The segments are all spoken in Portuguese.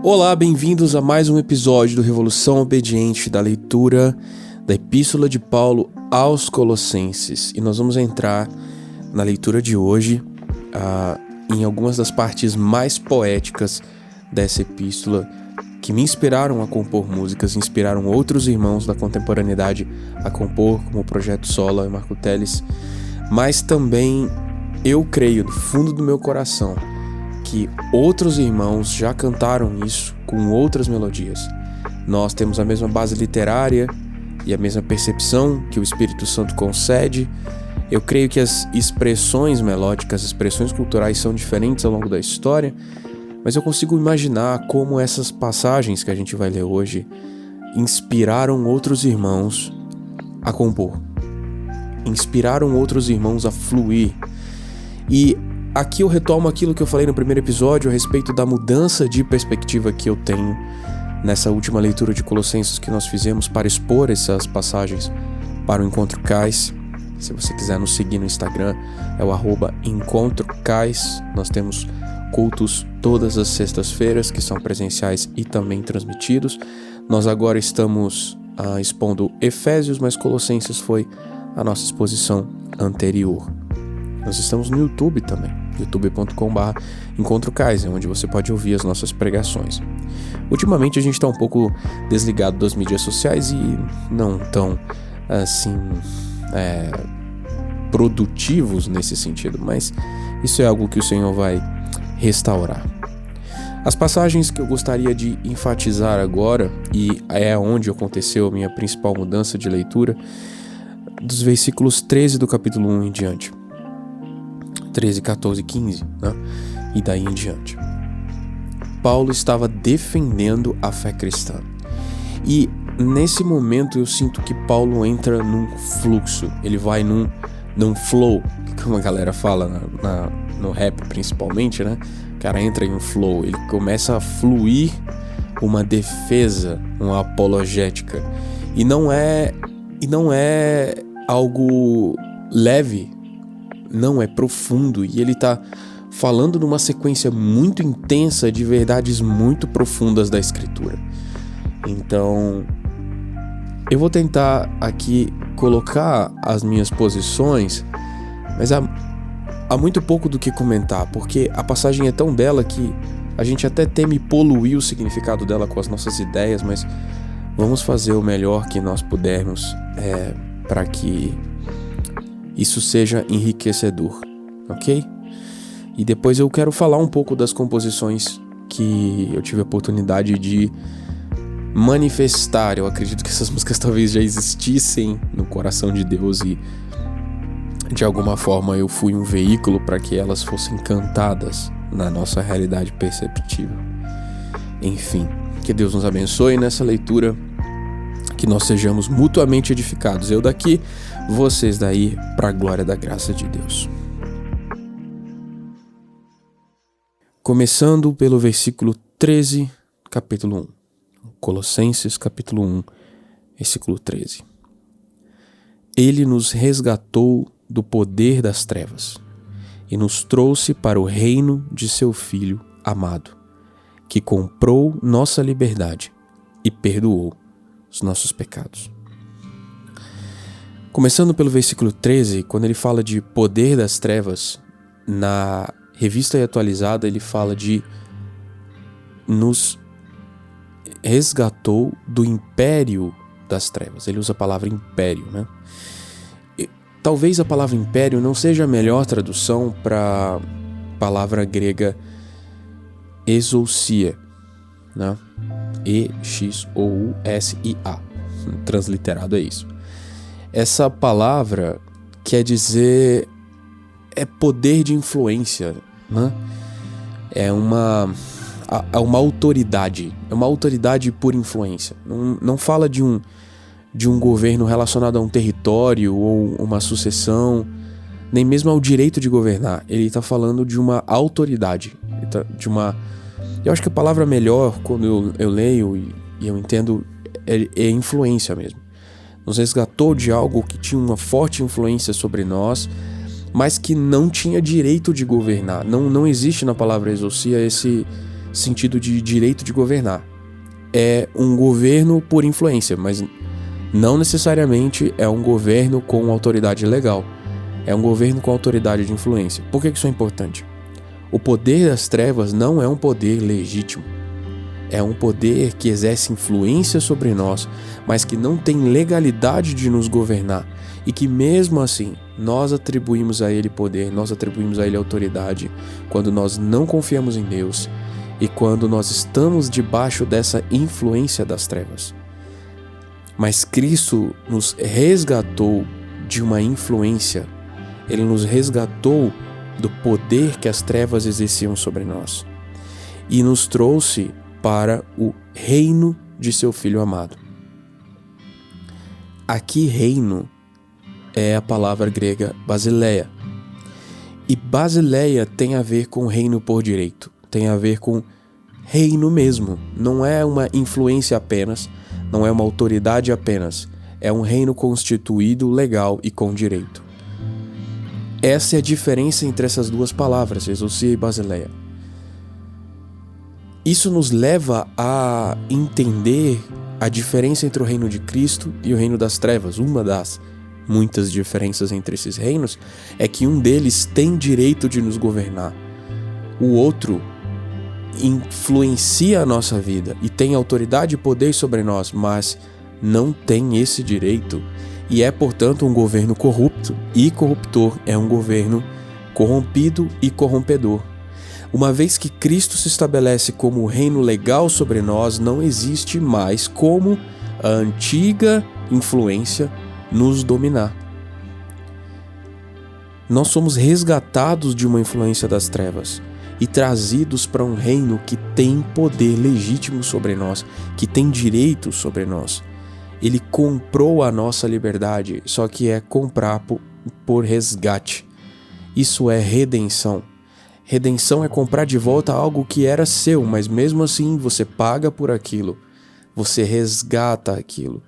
Olá, bem-vindos a mais um episódio do Revolução Obediente, da leitura da Epístola de Paulo aos Colossenses. E nós vamos entrar na leitura de hoje em algumas das partes mais poéticas dessa epístola que me inspiraram a compor músicas, inspiraram outros irmãos da contemporaneidade a compor, como o Projeto Sola e Marco Teles, mas também eu creio, do fundo do meu coração, que outros irmãos já cantaram isso com outras melodias. Nós temos a mesma base literária e a mesma percepção que o Espírito Santo concede. Eu creio que as expressões melódicas, as expressões culturais são diferentes ao longo da história, mas eu consigo imaginar como essas passagens que a gente vai ler hoje inspiraram outros irmãos a compor, inspiraram outros irmãos a fluir. E aqui eu retomo aquilo que eu falei no primeiro episódio a respeito da mudança de perspectiva que eu tenho nessa última leitura de Colossenses que nós fizemos para expor essas passagens para o Encontro Cais. Se você quiser nos seguir no Instagram, é o @EncontroCais. Nós temos cultos todas as sextas-feiras, que são presenciais e também transmitidos. Nós agora estamos expondo Efésios, mas Colossenses foi a nossa exposição anterior. Nós estamos no YouTube também, youtube.com/EncontroCais, onde você pode ouvir as nossas pregações. Ultimamente a gente está um pouco desligado das mídias sociais e não tão, assim, produtivos nesse sentido, mas isso é algo que o Senhor vai restaurar. As passagens que eu gostaria de enfatizar agora, e é onde aconteceu a minha principal mudança de leitura, dos versículos 13 do capítulo 1 em diante. 13, 14, 15, né? E daí em diante. Paulo estava defendendo a fé cristã. E nesse momento eu sinto que Paulo entra num fluxo, ele vai num flow, como a galera fala no rap principalmente, né? O cara entra em um flow, ele começa a fluir uma defesa, uma apologética. E não é algo leve, não, é profundo, e ele tá falando numa sequência muito intensa de verdades muito profundas da Escritura. Então, eu vou tentar aqui colocar as minhas posições, mas há muito pouco do que comentar, porque a passagem é tão bela que a gente até teme poluir o significado dela com as nossas ideias, mas vamos fazer o melhor que nós pudermos para que isso seja enriquecedor, ok? E depois eu quero falar um pouco das composições que eu tive a oportunidade de manifestar. Eu acredito que essas músicas talvez já existissem no coração de Deus e de alguma forma eu fui um veículo para que elas fossem cantadas na nossa realidade perceptível. Enfim, que Deus nos abençoe nessa leitura, que nós sejamos mutuamente edificados, eu daqui, vocês daí, para a glória da graça de Deus. Começando pelo versículo 13, capítulo 1. Colossenses, capítulo 1, versículo 13. Ele nos resgatou do poder das trevas e nos trouxe para o reino de seu Filho amado, que comprou nossa liberdade e perdoou os nossos pecados. Começando pelo versículo 13, quando ele fala de poder das trevas, na Revista e Atualizada ele fala de nos resgatou do império das trevas. Ele usa a palavra império, né? E talvez a palavra império não seja a melhor tradução para a palavra grega exousia, né? E-X-O-U-S-I-A, transliterado é isso. Essa palavra quer dizer poder de influência, né? É uma autoridade, é uma autoridade por influência. Não fala de um governo relacionado a um território ou uma sucessão, nem mesmo ao direito de governar. Ele está falando de uma autoridade, eu acho que a palavra melhor, quando eu leio e eu entendo, é influência mesmo. Nos resgatou de algo que tinha uma forte influência sobre nós, mas que não tinha direito de governar. Não existe na palavra exousia sentido de direito de governar. É um governo por influência, mas não necessariamente é um governo com autoridade legal. É um governo com autoridade de influência. Por que isso é importante? O poder das trevas não é um poder legítimo. É um poder que exerce influência sobre nós, mas que não tem legalidade de nos governar. E que mesmo assim, nós atribuímos a ele poder, nós atribuímos a ele autoridade, quando nós não confiamos em Deus e quando nós estamos debaixo dessa influência das trevas. Mas Cristo nos resgatou de uma influência. Ele nos resgatou do poder que as trevas exerciam sobre nós e nos trouxe para o reino de seu Filho amado. Aqui, reino é a palavra grega basileia. E basileia tem a ver com reino por direito, tem a ver com reino mesmo. Não é uma influência apenas, não é uma autoridade apenas, é um reino constituído, legal e com direito. Essa é a diferença entre essas duas palavras, exousia e basileia. Isso nos leva a entender a diferença entre o reino de Cristo e o reino das trevas. Uma das muitas diferenças entre esses reinos é que um deles tem direito de nos governar. O outro influencia a nossa vida e tem autoridade e poder sobre nós, mas não tem esse direito e é, portanto, um governo corrupto e corruptor, é um governo corrompido e corrompedor. Uma vez que Cristo se estabelece como reino legal sobre nós, não existe mais como a antiga influência nos dominar. Nós somos resgatados de uma influência das trevas e trazidos para um reino que tem poder legítimo sobre nós, que tem direito sobre nós. Ele comprou a nossa liberdade, só que é comprar por resgate. Isso é redenção. Redenção é comprar de volta algo que era seu, mas mesmo assim você paga por aquilo, você resgata aquilo.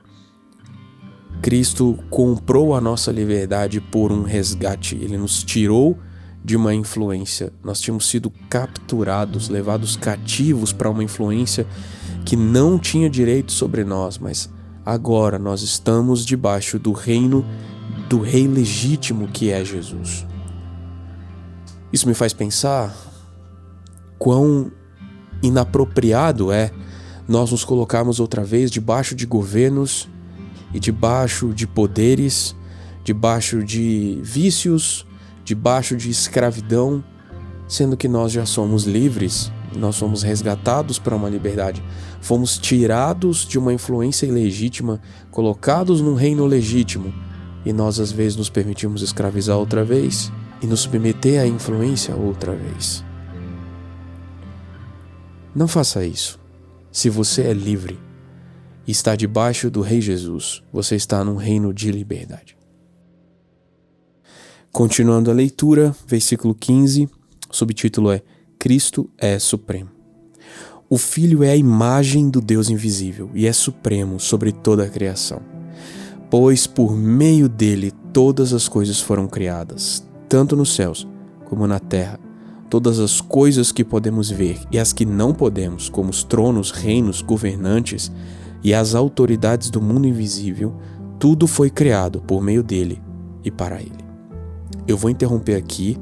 Cristo comprou a nossa liberdade por um resgate, ele nos tirou de uma influência. Nós tínhamos sido capturados, levados cativos para uma influência que não tinha direito sobre nós, mas agora nós estamos debaixo do reino do Rei legítimo que é Jesus. Isso me faz pensar quão inapropriado é nós nos colocarmos outra vez debaixo de governos e debaixo de poderes, debaixo de vícios, debaixo de escravidão, sendo que nós já somos livres, nós somos resgatados para uma liberdade, fomos tirados de uma influência ilegítima, colocados num reino legítimo, e nós às vezes nos permitimos escravizar outra vez e nos submeter à influência outra vez. Não faça isso. Se você é livre e está debaixo do Rei Jesus, você está num reino de liberdade. Continuando a leitura, versículo 15, o subtítulo é Cristo é Supremo. O Filho é a imagem do Deus invisível e é supremo sobre toda a criação. Pois por meio dele todas as coisas foram criadas, tanto nos céus como na terra. Todas as coisas que podemos ver e as que não podemos, como os tronos, reinos, governantes e as autoridades do mundo invisível, tudo foi criado por meio dele e para ele. Eu vou interromper aqui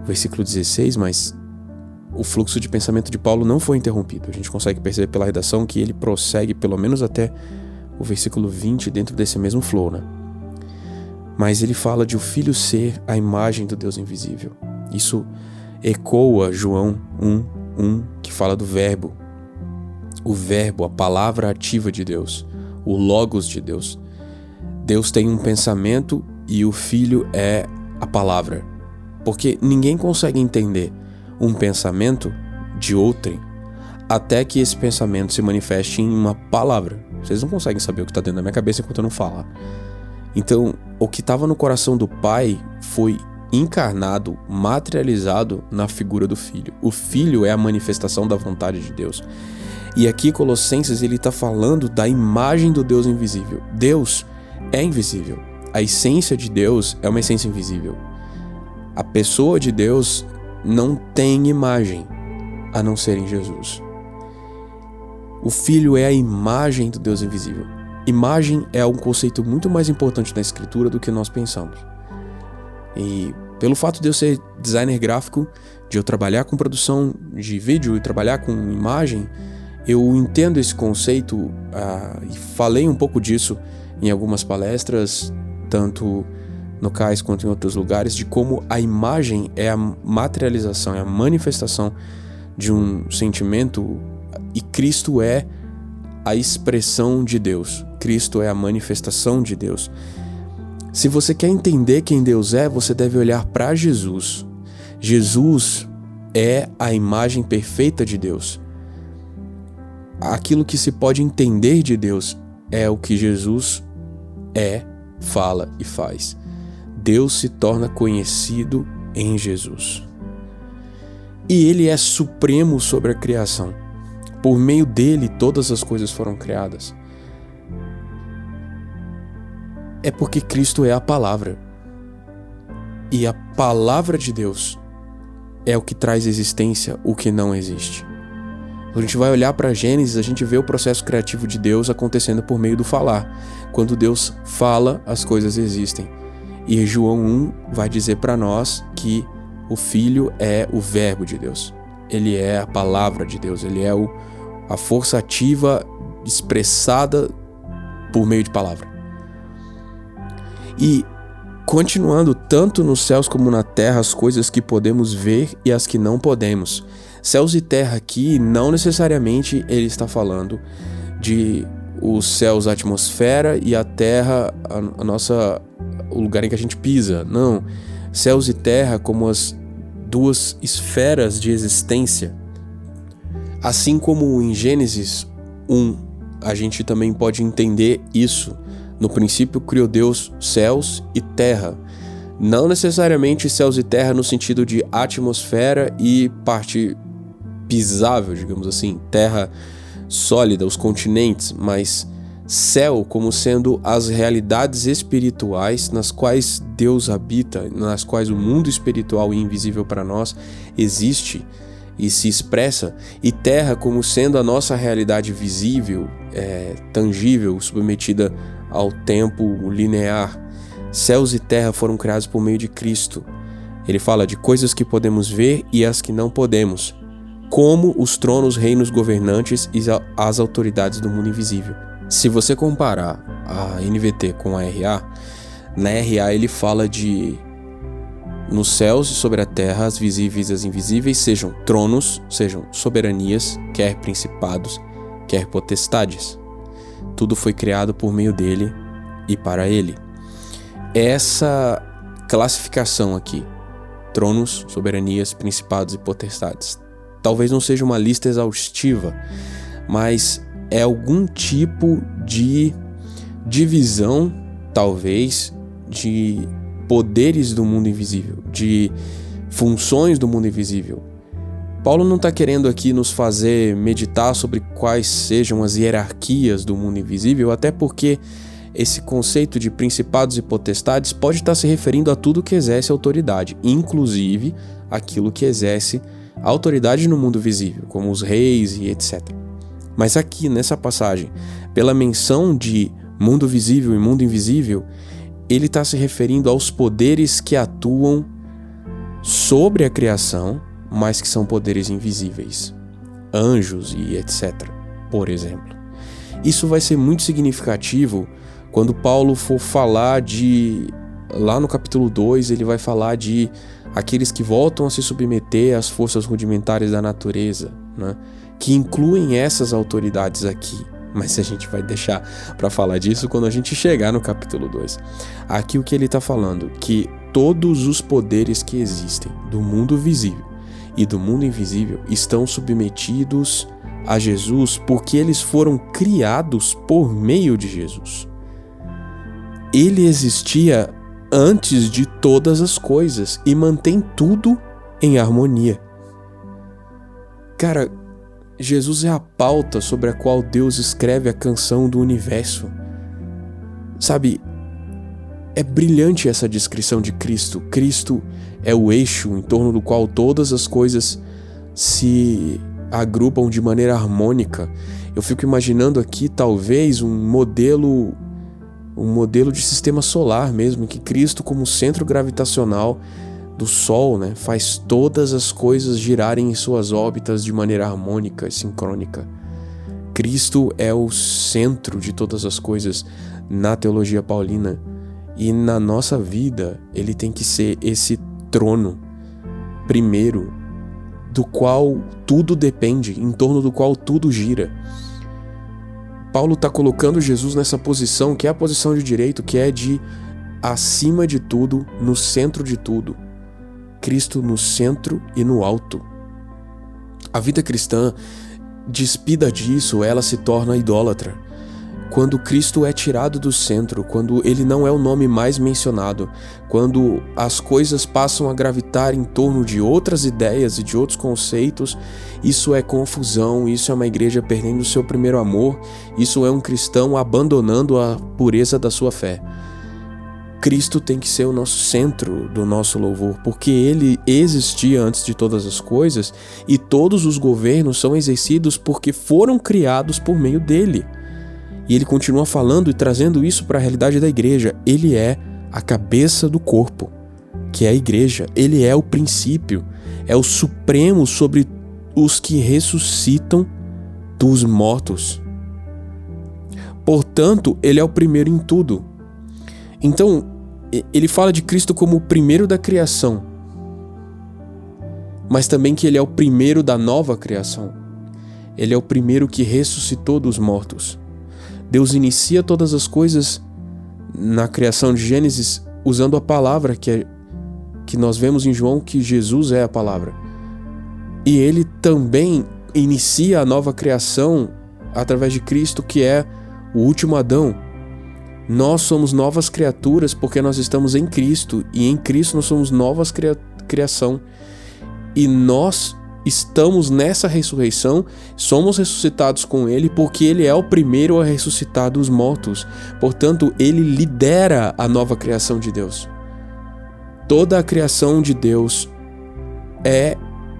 o versículo 16, mas o fluxo de pensamento de Paulo não foi interrompido. A gente consegue perceber pela redação que ele prossegue pelo menos até o versículo 20 dentro desse mesmo flow, né? Mas ele fala de o Filho ser a imagem do Deus invisível. Isso ecoa João 1:1, que fala do verbo. O verbo, a palavra ativa de Deus, o logos de Deus. Deus tem um pensamento e o Filho é a palavra. Porque ninguém consegue entender um pensamento de outrem até que esse pensamento se manifeste em uma palavra. Vocês não conseguem saber o que está dentro da minha cabeça enquanto eu não falar. Então, o que estava no coração do Pai foi encarnado, materializado na figura do Filho. O Filho é a manifestação da vontade de Deus. E aqui Colossenses ele está falando da imagem do Deus invisível. Deus é invisível. A essência de Deus é uma essência invisível. A pessoa de Deus não tem imagem. a não ser em Jesus. O Filho é a imagem do Deus invisível. Imagem é um conceito muito mais importante na Escritura do que nós pensamos. E pelo fato de eu ser designer gráfico, de eu trabalhar com produção de vídeo e trabalhar com imagem, eu entendo esse conceito e falei um pouco disso em algumas palestras, tanto no CAIS quanto em outros lugares, de como a imagem é a materialização, é a manifestação de um sentimento, e Cristo é a expressão de Deus. Cristo é a manifestação de Deus. Se você quer entender quem Deus é, você deve olhar para Jesus. Jesus é a imagem perfeita de Deus. Aquilo que se pode entender de Deus é o que Jesus é, fala e faz. Deus se torna conhecido em Jesus. E Ele é supremo sobre a criação. Por meio dele, todas as coisas foram criadas. É porque Cristo é a palavra. E a palavra de Deus é o que traz existência, o que não existe. Quando a gente vai olhar para Gênesis, a gente vê o processo criativo de Deus acontecendo por meio do falar. Quando Deus fala, as coisas existem. E João 1 vai dizer para nós que o Filho é o verbo de Deus. Ele é a palavra de Deus. Ele é a força ativa expressada por meio de palavra. E continuando, tanto nos céus como na terra, as coisas que podemos ver e as que não podemos. Céus e terra aqui, não necessariamente ele está falando de os céus, a atmosfera, e a terra, o lugar em que a gente pisa. Não. Céus e terra como as duas esferas de existência. Assim como em Gênesis 1, a gente também pode entender isso. No princípio criou Deus céus e terra. Não necessariamente céus e terra no sentido de atmosfera e parte pisável, digamos assim, terra sólida, os continentes, mas céu como sendo as realidades espirituais nas quais Deus habita, nas quais o mundo espiritual e invisível para nós existe e se expressa, e terra como sendo a nossa realidade visível, tangível, submetida ao tempo linear. Céus e terra foram criados por meio de Cristo. Ele fala de coisas que podemos ver e as que não podemos, como os tronos, reinos, governantes e as autoridades do mundo invisível. Se você comparar a NVT com a RA, na RA ele fala de nos céus e sobre a terra, as visíveis e as invisíveis, sejam tronos, sejam soberanias, quer principados, quer potestades. Tudo foi criado por meio dele e para ele. Essa classificação aqui, tronos, soberanias, principados e potestades, talvez não seja uma lista exaustiva, mas é algum tipo de divisão, talvez, de poderes do mundo invisível, de funções do mundo invisível. Paulo não está querendo aqui nos fazer meditar sobre quais sejam as hierarquias do mundo invisível, até porque esse conceito de principados e potestades pode estar se referindo a tudo que exerce autoridade, inclusive aquilo que exerce autoridade no mundo visível, como os reis e etc. Mas aqui, nessa passagem, pela menção de mundo visível e mundo invisível, ele está se referindo aos poderes que atuam sobre a criação, mas que são poderes invisíveis. Anjos e etc., por exemplo. Isso vai ser muito significativo quando Paulo for falar de... Lá no capítulo 2, ele vai falar de aqueles que voltam a se submeter às forças rudimentares da natureza, né? Que incluem essas autoridades aqui. Mas a gente vai deixar para falar disso quando a gente chegar no capítulo 2. Aqui o que ele está falando, que todos os poderes que existem do mundo visível e do mundo invisível estão submetidos a Jesus porque eles foram criados por meio de Jesus. Ele existia antes de todas as coisas e mantém tudo em harmonia. Cara, Jesus é a pauta sobre a qual Deus escreve a canção do universo. Sabe, é brilhante essa descrição de Cristo. Cristo é o eixo em torno do qual todas as coisas se agrupam de maneira harmônica. Eu fico imaginando aqui talvez um modelo de sistema solar mesmo, que Cristo, como centro gravitacional do Sol, né, faz todas as coisas girarem em suas órbitas de maneira harmônica e sincrônica. Cristo é o centro de todas as coisas na teologia paulina, e na nossa vida ele tem que ser esse trono primeiro, do qual tudo depende, em torno do qual tudo gira. Paulo está colocando Jesus nessa posição, que é a posição de direito, que é de acima de tudo, no centro de tudo. Cristo no centro e no alto. A vida cristã, despida disso, ela se torna idólatra. Quando Cristo é tirado do centro, quando ele não é o nome mais mencionado, quando as coisas passam a gravitar em torno de outras ideias e de outros conceitos, isso é confusão, isso é uma igreja perdendo o seu primeiro amor, isso é um cristão abandonando a pureza da sua fé. Cristo tem que ser o nosso centro do nosso louvor, porque ele existia antes de todas as coisas e todos os governos são exercidos porque foram criados por meio dele. E ele continua falando e trazendo isso para a realidade da igreja. Ele é a cabeça do corpo, que é a igreja. Ele é o princípio, é o supremo sobre os que ressuscitam dos mortos. Portanto, ele é o primeiro em tudo. Então, ele fala de Cristo como o primeiro da criação, mas também que ele é o primeiro da nova criação. Ele é o primeiro que ressuscitou dos mortos. Deus inicia todas as coisas na criação de Gênesis usando a palavra que nós vemos em João, que Jesus é a palavra. E ele também inicia a nova criação através de Cristo, que é o último Adão. Nós somos novas criaturas porque nós estamos em Cristo, e em Cristo nós somos novas criação. E nós estamos nessa ressurreição, somos ressuscitados com ele porque ele é o primeiro a ressuscitar dos mortos. Portanto, ele lidera a nova criação de Deus. Toda a criação de Deus é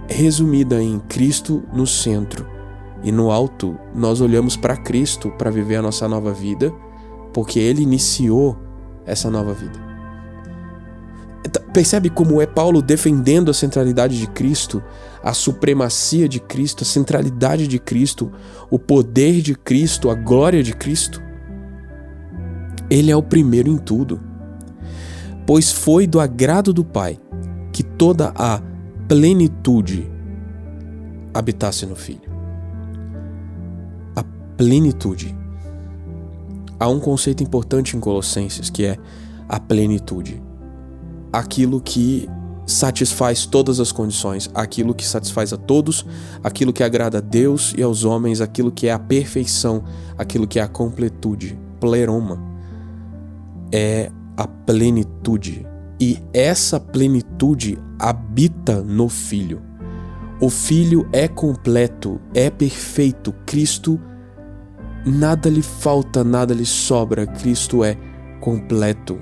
resumida em Cristo no centro. E no alto, nós olhamos para Cristo para viver a nossa nova vida, porque ele iniciou essa nova vida. Percebe como é Paulo defendendo a centralidade de Cristo, a supremacia de Cristo, a centralidade de Cristo, o poder de Cristo, a glória de Cristo? Ele é o primeiro em tudo. Pois foi do agrado do Pai que toda a plenitude habitasse no Filho. A plenitude. Há um conceito importante em Colossenses, que é a plenitude. Aquilo que satisfaz todas as condições, aquilo que satisfaz a todos, aquilo que agrada a Deus e aos homens, aquilo que é a perfeição, aquilo que é a completude, pleroma, é a plenitude. E essa plenitude habita no Filho. O Filho é completo, é perfeito. Cristo, nada lhe falta, nada lhe sobra. Cristo é completo.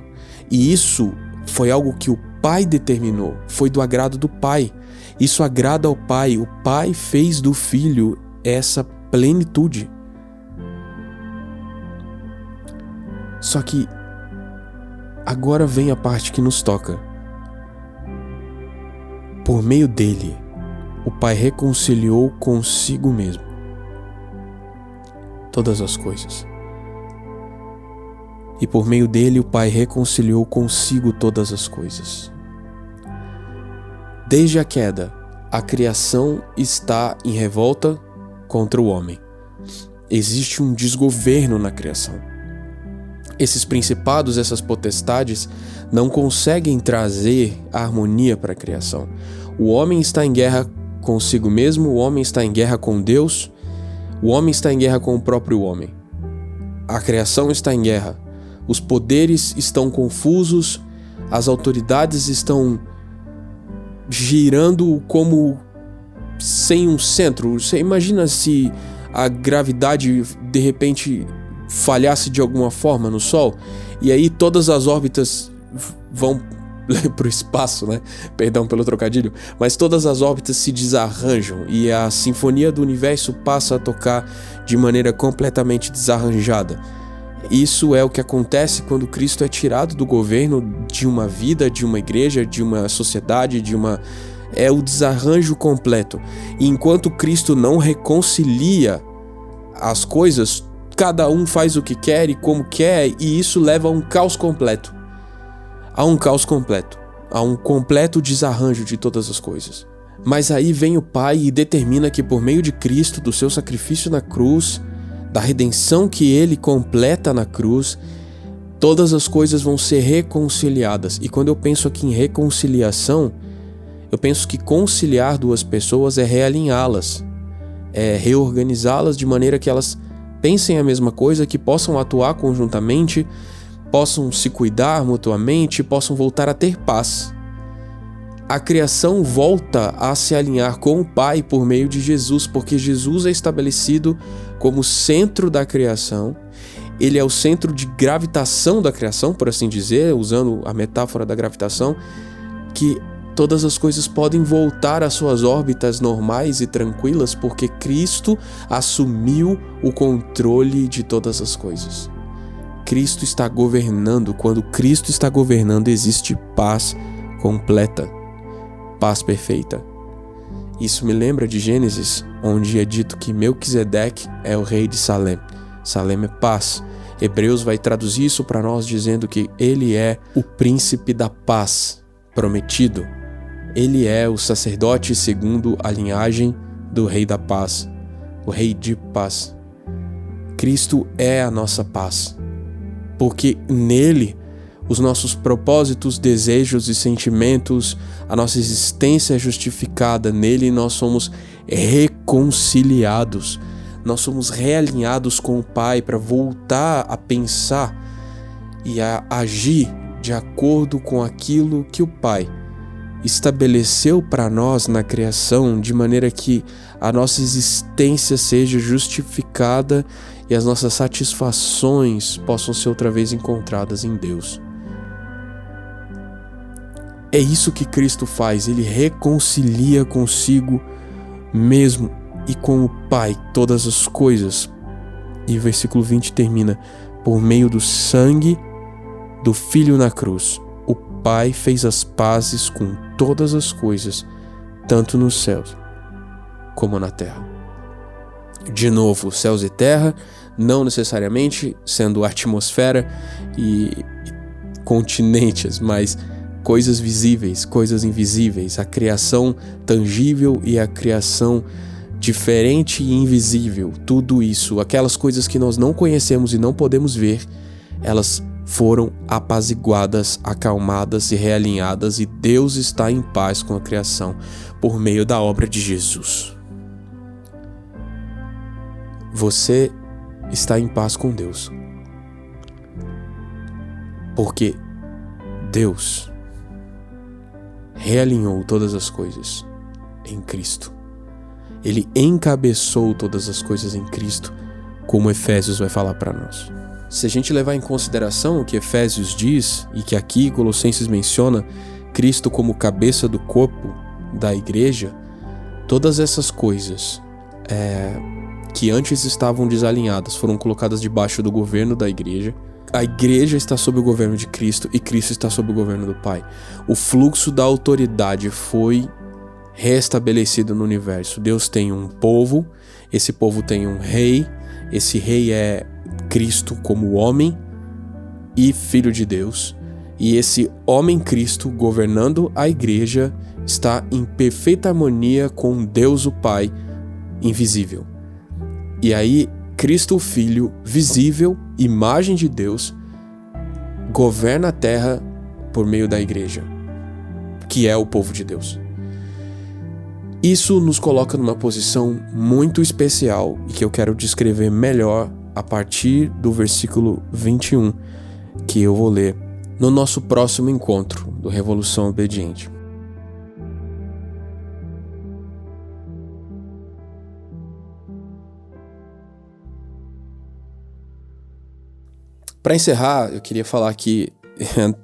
E isso foi algo que o Pai determinou, foi do agrado do Pai. Isso agrada ao Pai. O Pai fez do Filho essa plenitude. Só que agora vem a parte que nos toca. Por meio dele, o Pai reconciliou consigo mesmo todas as coisas. E por meio dele o Pai reconciliou consigo todas as coisas. Desde a queda, a criação está em revolta contra o homem. Existe um desgoverno na criação. Esses principados, essas potestades, não conseguem trazer harmonia para a criação. O homem está em guerra consigo mesmo, o homem está em guerra com Deus, o homem está em guerra com o próprio homem. A criação está em guerra. Os poderes estão confusos, as autoridades estão girando como sem um centro. Você imagina se a gravidade de repente falhasse de alguma forma no Sol, e aí todas as órbitas vão pro espaço, né? Perdão pelo trocadilho. Mas todas as órbitas se desarranjam e a sinfonia do universo passa a tocar de maneira completamente desarranjada. Isso é o que acontece quando Cristo é tirado do governo de uma vida, de uma igreja, de uma sociedade, é o desarranjo completo. E enquanto Cristo não reconcilia as coisas, cada um faz o que quer e como quer, e isso leva a um caos completo. A um completo desarranjo de todas as coisas. Mas aí vem o Pai e determina que por meio de Cristo, do seu sacrifício na cruz, da redenção que ele completa na cruz, todas as coisas vão ser reconciliadas. E quando eu penso aqui em reconciliação, eu penso que conciliar duas pessoas é realinhá-las, é reorganizá-las de maneira que elas pensem a mesma coisa, que possam atuar conjuntamente, possam se cuidar mutuamente, possam voltar a ter paz. A criação volta a se alinhar com o Pai por meio de Jesus, porque Jesus é estabelecido como centro da criação. Ele é o centro de gravitação da criação, por assim dizer, usando a metáfora da gravitação, que todas as coisas podem voltar às suas órbitas normais e tranquilas, porque Cristo assumiu o controle de todas as coisas. Cristo está governando. Quando Cristo está governando, existe paz completa, paz perfeita. Isso me lembra de Gênesis, onde é dito que Melquisedeque é o rei de Salém. Salém é paz. Hebreus vai traduzir isso para nós dizendo que ele é o príncipe da paz prometido. Ele é o sacerdote segundo a linhagem do rei da paz, o rei de paz. Cristo é a nossa paz, porque nele os nossos propósitos, desejos e sentimentos, a nossa existência é justificada. Nele nós somos reconciliados, nós somos realinhados com o Pai para voltar a pensar e a agir de acordo com aquilo que o Pai estabeleceu para nós na criação, de maneira que a nossa existência seja justificada e as nossas satisfações possam ser outra vez encontradas em Deus. É isso que Cristo faz, ele reconcilia consigo mesmo e com o Pai todas as coisas. E o versículo 20 termina: por meio do sangue do Filho na cruz, o Pai fez as pazes com todas as coisas, tanto nos céus como na terra. De novo, céus e terra, não necessariamente sendo atmosfera e continentes, mas coisas visíveis, coisas invisíveis, a criação tangível e a criação diferente e invisível, tudo isso, aquelas coisas que nós não conhecemos e não podemos ver, elas foram apaziguadas, acalmadas e realinhadas, e Deus está em paz com a criação por meio da obra de Jesus. Você está em paz com Deus, porque Deus realinhou todas as coisas em Cristo. Ele encabeçou todas as coisas em Cristo, como Efésios vai falar para nós. Se a gente levar em consideração o que Efésios diz, e que aqui Colossenses menciona Cristo como cabeça do corpo da igreja, todas essas coisas que antes estavam desalinhadas foram colocadas debaixo do governo da igreja. A igreja está sob o governo de Cristo e Cristo está sob o governo do Pai. O fluxo da autoridade foi restabelecido no universo. Deus tem um povo, esse povo tem um rei, esse rei é Cristo como homem e filho de Deus, e esse homem Cristo governando a igreja está em perfeita harmonia com Deus o Pai invisível. E aí Cristo o Filho visível, imagem de Deus, governa a terra por meio da igreja, que é o povo de Deus. Isso nos coloca numa posição muito especial e que eu quero descrever melhor a partir do versículo 21, que eu vou ler no nosso próximo encontro do Revolução Obediente. Para encerrar, eu queria falar que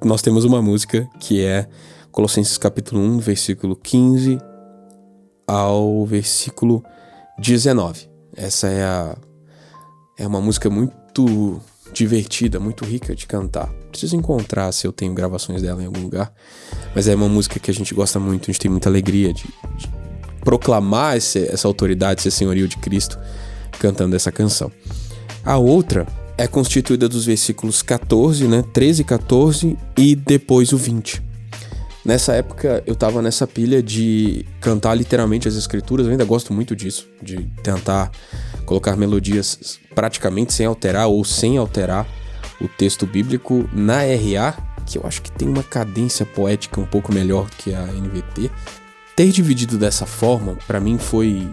nós temos uma música que é Colossenses capítulo 1, versículo 15 ao versículo 19. Essa é uma música muito divertida, muito rica de cantar. Preciso encontrar se eu tenho gravações dela em algum lugar, mas é uma música que a gente gosta muito, a gente tem muita alegria de proclamar essa autoridade, esse senhorio de Cristo, cantando essa canção. A outra é constituída dos versículos 14, 13 e 14 e depois o 20. Nessa época eu tava nessa pilha de cantar literalmente as escrituras, eu ainda gosto muito disso, de tentar colocar melodias praticamente sem alterar ou sem alterar o texto bíblico na RA, que eu acho que tem uma cadência poética um pouco melhor que a NVT. Ter dividido dessa forma, para mim foi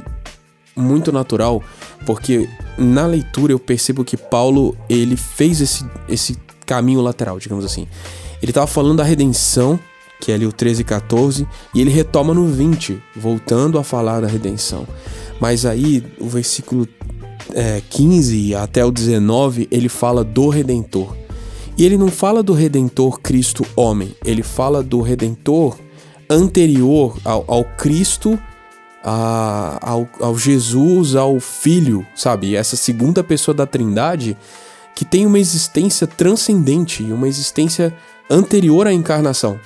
muito natural, porque na leitura eu percebo que Paulo, ele fez esse caminho lateral, digamos assim. Ele estava falando da redenção, que é ali o 13 e 14, e ele retoma no 20, voltando a falar da redenção. Mas aí, o versículo 15 até o 19, ele fala do Redentor. E ele não fala do Redentor Cristo homem, ele fala do Redentor anterior ao Cristo, ao Jesus, ao Filho, sabe? Essa segunda pessoa da Trindade que tem uma existência transcendente, uma existência anterior à encarnação.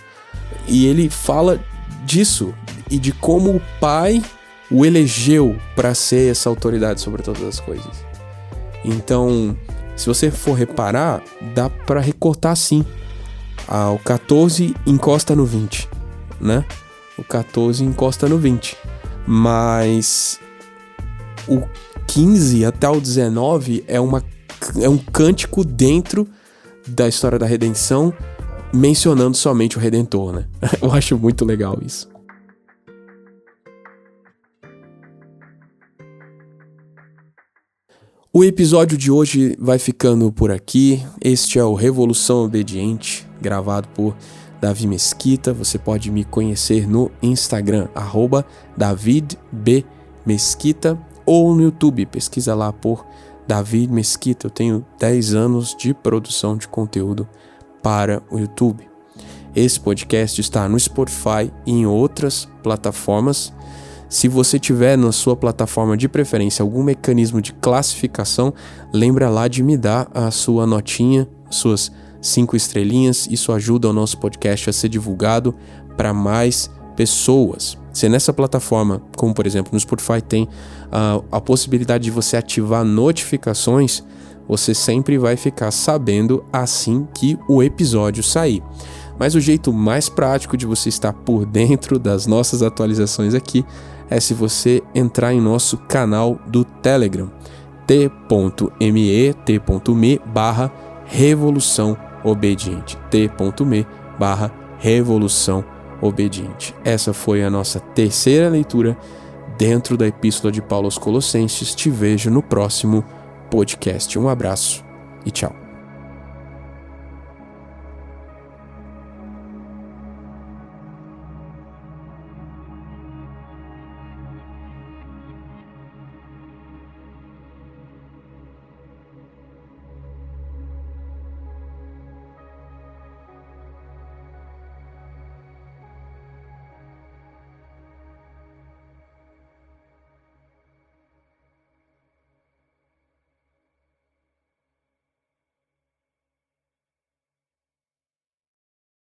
E ele fala disso e de como o Pai o elegeu para ser essa autoridade sobre todas as coisas. Então, se você for reparar, dá para recortar sim. O 14 encosta no 20, né? O 14 encosta no 20. Mas o 15 até o 19 é um cântico dentro da história da redenção, mencionando somente o Redentor, né? Eu acho muito legal isso. O episódio de hoje vai ficando por aqui. Este é o Revolução Obediente, gravado por Davi Mesquita. Você pode me conhecer no Instagram, @DavidBMesquita, ou no YouTube, pesquisa lá por David Mesquita. Eu tenho 10 anos de produção de conteúdo para o YouTube. Esse podcast está no Spotify e em outras plataformas. Se você tiver na sua plataforma de preferência algum mecanismo de classificação, lembra lá de me dar a sua notinha, suas 5 estrelinhas. Isso ajuda o nosso podcast a ser divulgado para mais pessoas. Se nessa plataforma, como por exemplo no Spotify, tem a possibilidade de você ativar notificações, você sempre vai ficar sabendo assim que o episódio sair. Mas o jeito mais prático de você estar por dentro das nossas atualizações aqui é se você entrar em nosso canal do Telegram, t.me/Revolução Obediente, t.me/Revolução Obediente. Essa foi a nossa terceira leitura dentro da Epístola de Paulo aos Colossenses. Te vejo no próximo podcast. Um abraço e tchau.